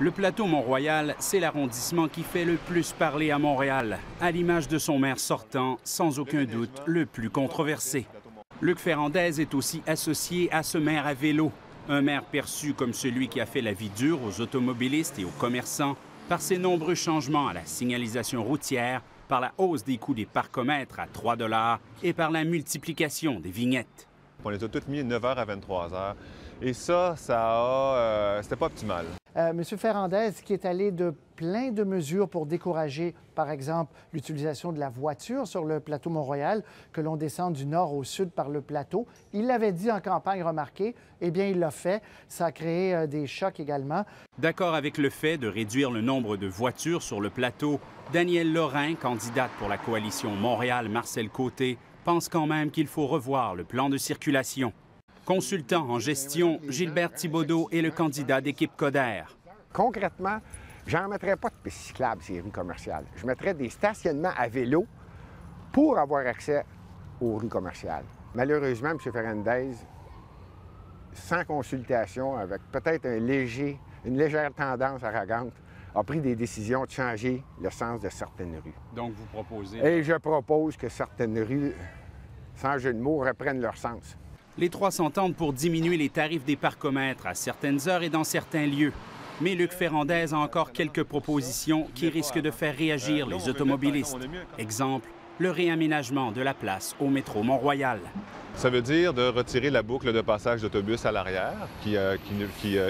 Le plateau Mont-Royal, c'est l'arrondissement qui fait le plus parler à Montréal, à l'image de son maire sortant, sans aucun doute le plus controversé. Luc Ferrandez est aussi associé à ce maire à vélo, un maire perçu comme celui qui a fait la vie dure aux automobilistes et aux commerçants par ses nombreux changements à la signalisation routière, par la hausse des coûts des parcomètres à 3 $ et par la multiplication des vignettes. On les a toutes mis 9 h à 23 h. Et ça c'était pas optimal. Monsieur Ferrandez, qui est allé de plein de mesures pour décourager, par exemple, l'utilisation de la voiture sur le plateau Mont-Royal, que l'on descende du nord au sud par le plateau. Il l'avait dit en campagne, remarquez, eh bien, il l'a fait. Ça a créé des chocs également. D'accord avec le fait de réduire le nombre de voitures sur le plateau, Danielle Lorrain, candidate pour la coalition Montréal-Marcel Côté, pense quand même qu'il faut revoir le plan de circulation. Consultant en gestion, Gilbert Thibodeau est le candidat d'équipe Coder. Concrètement, j'en mettrais pas de pistes cyclables sur les rues commerciales. Je mettrais des stationnements à vélo pour avoir accès aux rues commerciales. Malheureusement, M. Ferrandez, sans consultation, avec peut-être une légère tendance arrogante, a pris des décisions de changer le sens de certaines rues. Donc, vous proposez... Et je propose que certaines rues, sans jeu de mots, reprennent leur sens. Les trois s'entendent pour diminuer les tarifs des parcomètres à certaines heures et dans certains lieux. Mais Luc Ferrandez a encore quelques propositions qui risquent de faire réagir les automobilistes. Exemple, le réaménagement de la place au métro Mont-Royal. Ça veut dire de retirer la boucle de passage d'autobus à l'arrière, qui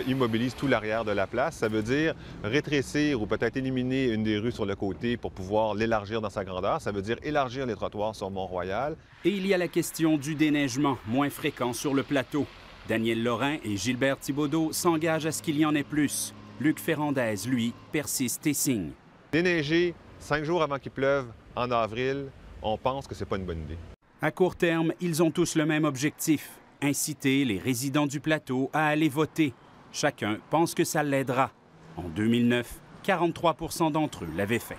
immobilise tout l'arrière de la place. Ça veut dire rétrécir ou peut-être éliminer une des rues sur le côté pour pouvoir l'élargir dans sa grandeur. Ça veut dire élargir les trottoirs sur Mont-Royal. Et il y a la question du déneigement, moins fréquent sur le plateau. Danielle Lorrain et Gilbert Thibodeau s'engagent à ce qu'il y en ait plus. Luc Ferrandez, lui, persiste et signe. Déneiger 5 jours avant qu'il pleuve en avril, on pense que c'est pas une bonne idée. À court terme, ils ont tous le même objectif, inciter les résidents du plateau à aller voter. Chacun pense que ça l'aidera. En 2009, 43 % d'entre eux l'avaient fait.